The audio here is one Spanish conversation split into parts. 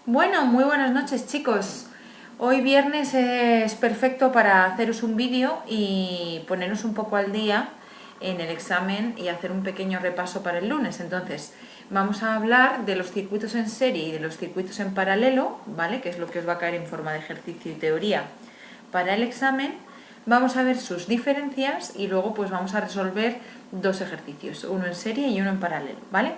Bueno, muy buenas noches, chicos. Hoy viernes es perfecto para haceros un vídeo y poneros un poco al día en el examen y hacer un pequeño repaso para el lunes. Entonces, vamos a hablar de los circuitos en serie y de los circuitos en paralelo, ¿vale? Que es lo que os va a caer en forma de ejercicio y teoría para el examen. Vamos a ver sus diferencias y luego pues vamos a resolver dos ejercicios, uno en serie y uno en paralelo, ¿vale?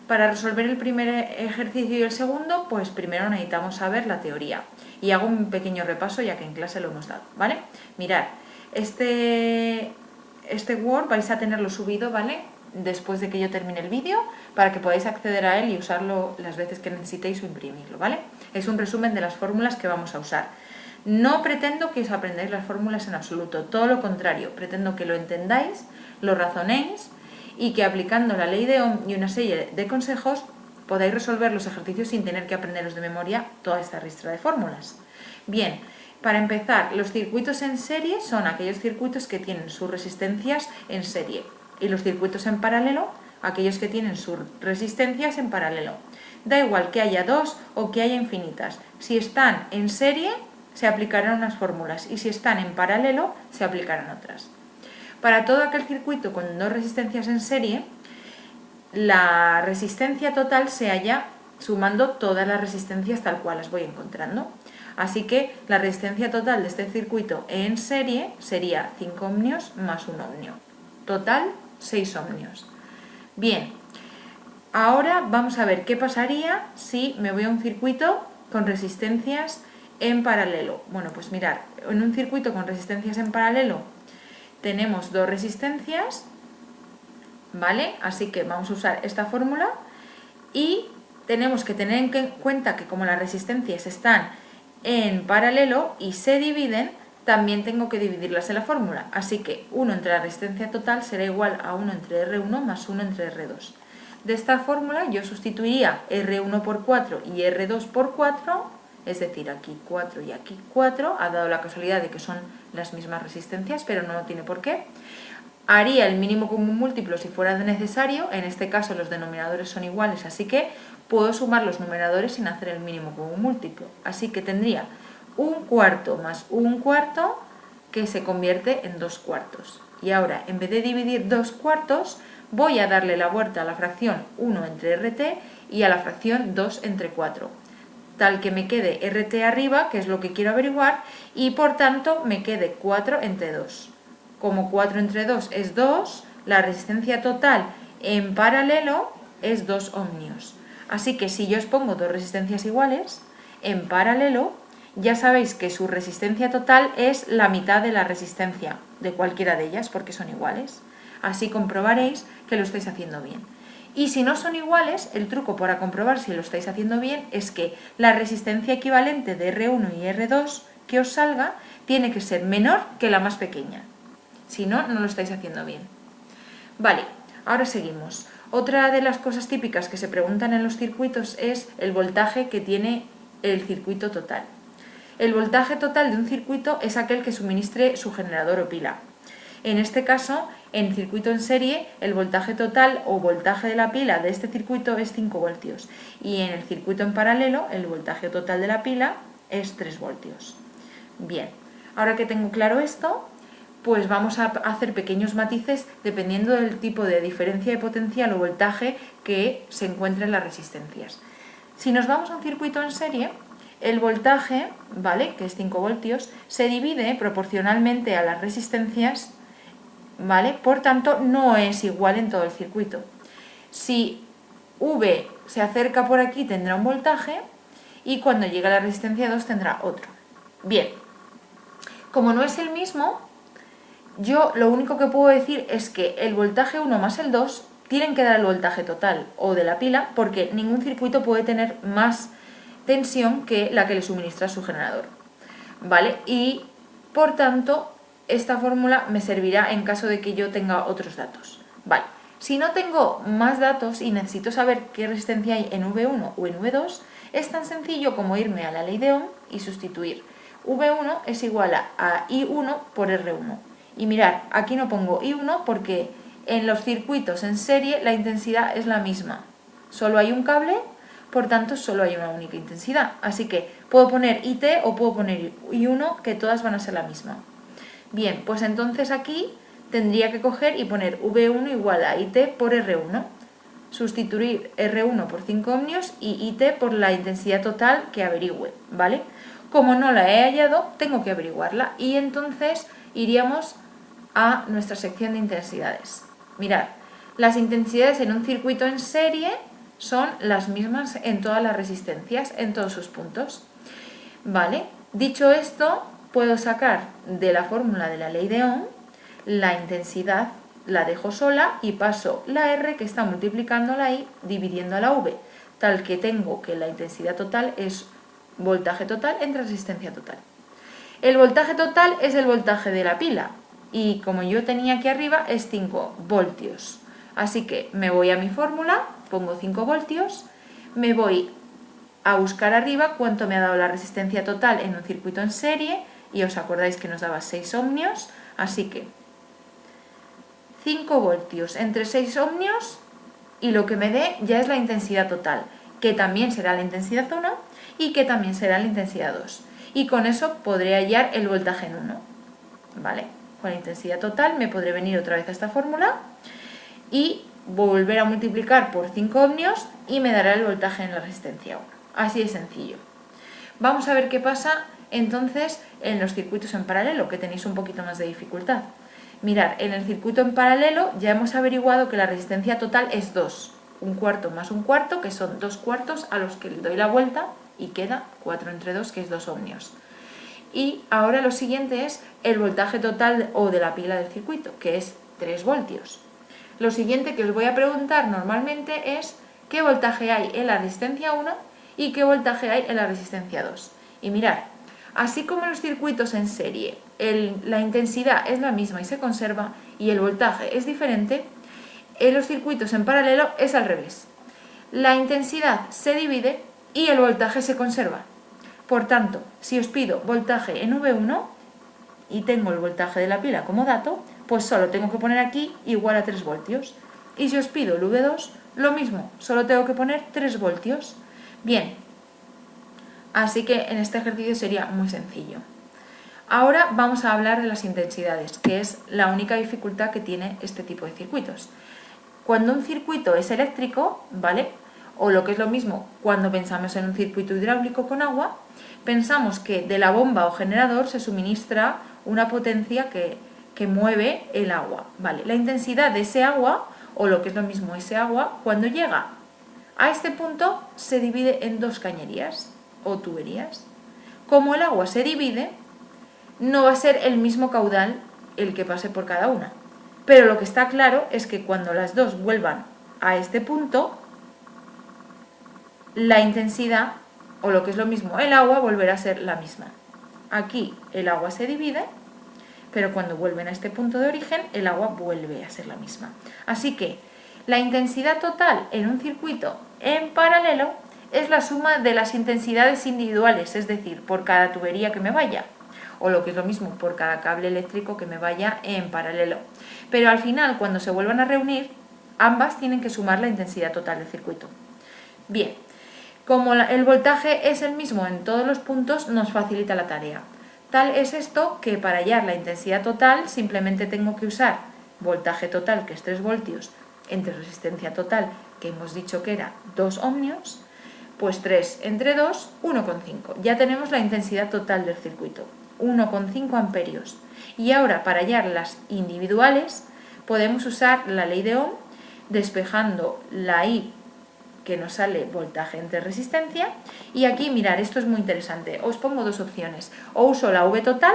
Para resolver el primer ejercicio y el segundo, pues primero necesitamos saber la teoría. Y hago un pequeño repaso ya que en clase lo hemos dado, ¿vale? Mirad, este Word vais a tenerlo subido, ¿vale? Después de que yo termine el vídeo, para que podáis acceder a él y usarlo las veces que necesitéis o imprimirlo, ¿vale? Es un resumen de las fórmulas que vamos a usar. No pretendo que os aprendáis las fórmulas en absoluto, todo lo contrario, pretendo que lo entendáis, lo razonéis y que aplicando la ley de Ohm y una serie de consejos podáis resolver los ejercicios sin tener que aprenderos de memoria toda esta ristra de fórmulas. Bien, para empezar, los circuitos en serie son aquellos circuitos que tienen sus resistencias en serie y los circuitos en paralelo, aquellos que tienen sus resistencias en paralelo. Da igual que haya dos o que haya infinitas, si están en serie se aplicarán unas fórmulas y si están en paralelo se aplicarán otras. Para todo aquel circuito con dos resistencias en serie, la resistencia total se halla sumando todas las resistencias tal cual las voy encontrando. Así que la resistencia total de este circuito en serie sería 5 ohmios más 1 ohmio. Total, 6 ohmios. Bien, ahora vamos a ver qué pasaría si me voy a un circuito con resistencias en paralelo. Bueno, pues mirad, en un circuito con resistencias en paralelo tenemos dos resistencias, ¿vale? Así que vamos a usar esta fórmula y tenemos que tener en cuenta que como las resistencias están en paralelo y se dividen, también tengo que dividirlas en la fórmula. Así que 1 entre la resistencia total será igual a 1 entre R1 más 1 entre R2. De esta fórmula yo sustituiría R1 por 4 y R2 por 4, es decir, aquí 4 y aquí 4, ha dado la casualidad de que son las mismas resistencias, pero no tiene por qué. Haría el mínimo común múltiplo si fuera necesario, en este caso los denominadores son iguales, así que puedo sumar los numeradores sin hacer el mínimo común múltiplo. Así que tendría un cuarto más un cuarto que se convierte en 2 cuartos. Y ahora, en vez de dividir 2 cuartos, voy a darle la vuelta a la fracción 1 entre RT y a la fracción 2 entre 4. Tal que me quede RT arriba, que es lo que quiero averiguar, y por tanto me quede 4 entre 2. Como 4 entre 2 es 2, la resistencia total en paralelo es 2 ohmios. Así que si yo os pongo dos resistencias iguales, en paralelo, ya sabéis que su resistencia total es la mitad de la resistencia de cualquiera de ellas, porque son iguales. Así comprobaréis que lo estáis haciendo bien. Y si no son iguales, el truco para comprobar si lo estáis haciendo bien es que la resistencia equivalente de R1 y R2 que os salga tiene que ser menor que la más pequeña. Si no, no lo estáis haciendo bien. Vale, ahora seguimos. Otra de las cosas típicas que se preguntan en los circuitos es el voltaje que tiene el circuito total. El voltaje total de un circuito es aquel que suministre su generador o pila. En este caso, en circuito en serie, el voltaje total o voltaje de la pila de este circuito es 5 voltios. Y en el circuito en paralelo, el voltaje total de la pila es 3 voltios. Bien, ahora que tengo claro esto, pues vamos a hacer pequeños matices dependiendo del tipo de diferencia de potencial o voltaje que se encuentre en las resistencias. Si nos vamos a un circuito en serie, el voltaje, ¿vale?, que es 5 voltios, se divide proporcionalmente a las resistencias, ¿vale? Por tanto, no es igual en todo el circuito. Si V se acerca por aquí tendrá un voltaje y cuando llega a la resistencia 2 tendrá otro. Bien, como no es el mismo, yo lo único que puedo decir es que el voltaje 1 más el 2 tienen que dar el voltaje total o de la pila, porque ningún circuito puede tener más tensión que la que le suministra su generador, ¿vale? Y por tanto esta fórmula me servirá en caso de que yo tenga otros datos, ¿vale? Si no tengo más datos y necesito saber qué resistencia hay en V1 o en V2, es tan sencillo como irme a la ley de Ohm y sustituir. V1 es igual a I1 por R1. Y mirad, aquí no pongo I1 porque en los circuitos en serie la intensidad es la misma. Solo hay un cable, por tanto solo hay una única intensidad. Así que puedo poner IT o puedo poner I1, que todas van a ser la misma. Bien, pues entonces aquí tendría que coger y poner V1 igual a IT por R1. Sustituir R1 por 5 ohmios y IT por la intensidad total que averigüe, ¿vale? Como no la he hallado, tengo que averiguarla y entonces iríamos a nuestra sección de intensidades. Mirad, las intensidades en un circuito en serie son las mismas en todas las resistencias, en todos sus puntos, ¿vale? Dicho esto, puedo sacar de la fórmula de la ley de Ohm la intensidad, la dejo sola y paso la R que está multiplicando la I dividiendo a la V, tal que tengo que la intensidad total es voltaje total entre resistencia total. El voltaje total es el voltaje de la pila y como yo tenía aquí arriba es 5 voltios. Así que me voy a mi fórmula, pongo 5 voltios, me voy a buscar arriba cuánto me ha dado la resistencia total en un circuito en serie y os acordáis que nos daba 6 ohmios, así que 5 voltios entre 6 ohmios y lo que me dé ya es la intensidad total, que también será la intensidad 1 y que también será la intensidad 2. Y con eso podré hallar el voltaje en 1. ¿Vale? Con la intensidad total me podré venir otra vez a esta fórmula y volver a multiplicar por 5 ohmios y me dará el voltaje en la resistencia 1. Así de sencillo. Vamos a ver qué pasa entonces en los circuitos en paralelo, que tenéis un poquito más de dificultad. Mirad, en el circuito en paralelo ya hemos averiguado que la resistencia total es 2. Un cuarto más un cuarto, que son 2 cuartos a los que le doy la vuelta y queda 4 entre 2, que es 2 ohmios. Y ahora lo siguiente es el voltaje total o de la pila del circuito, que es 3 voltios. Lo siguiente que os voy a preguntar normalmente es qué voltaje hay en la resistencia 1 y qué voltaje hay en la resistencia 2. Y mirad, así como en los circuitos en serie la intensidad es la misma y se conserva y el voltaje es diferente, en los circuitos en paralelo es al revés. La intensidad se divide y el voltaje se conserva. Por tanto, si os pido voltaje en V1 y tengo el voltaje de la pila como dato, pues solo tengo que poner aquí igual a 3 voltios. Y si os pido el V2, lo mismo, solo tengo que poner 3 voltios. Bien, así que en este ejercicio sería muy sencillo. Ahora vamos a hablar de las intensidades, que es la única dificultad que tiene este tipo de circuitos. Cuando un circuito es eléctrico, ¿vale? O lo que es lo mismo, cuando pensamos en un circuito hidráulico con agua, pensamos que de la bomba o generador se suministra una potencia que mueve el agua, ¿vale? La intensidad de ese agua, o lo que es lo mismo ese agua, cuando llega a este punto se divide en 2 cañerías o tuberías. Como el agua se divide, no va a ser el mismo caudal el que pase por cada una. Pero lo que está claro es que cuando las dos vuelvan a este punto, la intensidad, o lo que es lo mismo, el agua volverá a ser la misma. Aquí el agua se divide, pero cuando vuelven a este punto de origen, el agua vuelve a ser la misma. Así que la intensidad total en un circuito en paralelo es la suma de las intensidades individuales, es decir, por cada tubería que me vaya, o lo que es lo mismo, por cada cable eléctrico que me vaya en paralelo. Pero al final, cuando se vuelvan a reunir, ambas tienen que sumar la intensidad total del circuito. Bien, como el voltaje es el mismo en todos los puntos, nos facilita la tarea. Tal es esto que para hallar la intensidad total simplemente tengo que usar voltaje total, que es 3 voltios, entre resistencia total, que hemos dicho que era 2 ohmios, pues 3 entre 2, 1,5. Ya tenemos la intensidad total del circuito, 1,5 amperios. Y ahora para hallar las individuales podemos usar la ley de Ohm, despejando la I que nos sale voltaje entre resistencia, y aquí mirar, esto es muy interesante, os pongo 2 opciones, o uso la V total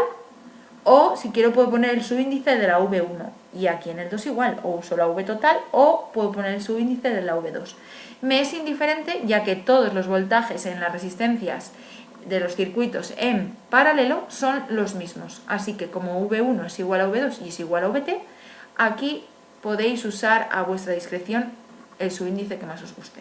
o si quiero puedo poner el subíndice de la V1, y aquí en el 2 igual, o uso la V total o puedo poner el subíndice de la V2. Me es indiferente ya que todos los voltajes en las resistencias de los circuitos en paralelo son los mismos, así que como V1 es igual a V2 y es igual a VT, aquí podéis usar a vuestra discreción el subíndice que más os guste.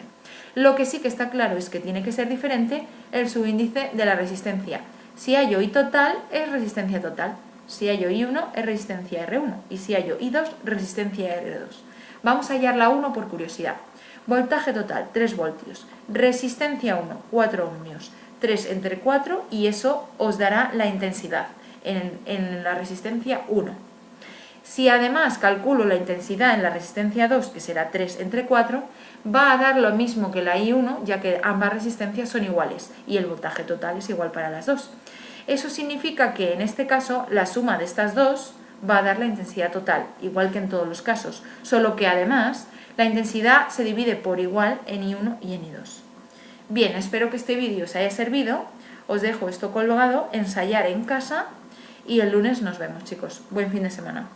Lo que sí que está claro es que tiene que ser diferente el subíndice de la resistencia. Si hallo I total es resistencia total, si hallo I1 es resistencia R1 y si hallo I2 resistencia R2. Vamos a hallar la 1 por curiosidad. Voltaje total, 3 voltios. Resistencia 1, 4 ohmios. 3 entre 4 y eso os dará la intensidad en la resistencia 1. Si además calculo la intensidad en la resistencia 2, que será 3 entre 4, va a dar lo mismo que la I1, ya que ambas resistencias son iguales y el voltaje total es igual para las dos. Eso significa que en este caso la suma de estas dos va a dar la intensidad total, igual que en todos los casos, solo que además la intensidad se divide por igual en I1 y en I2. Bien, espero que este vídeo os haya servido, os dejo esto colgado, ensayar en casa y el lunes nos vemos, chicos. Buen fin de semana.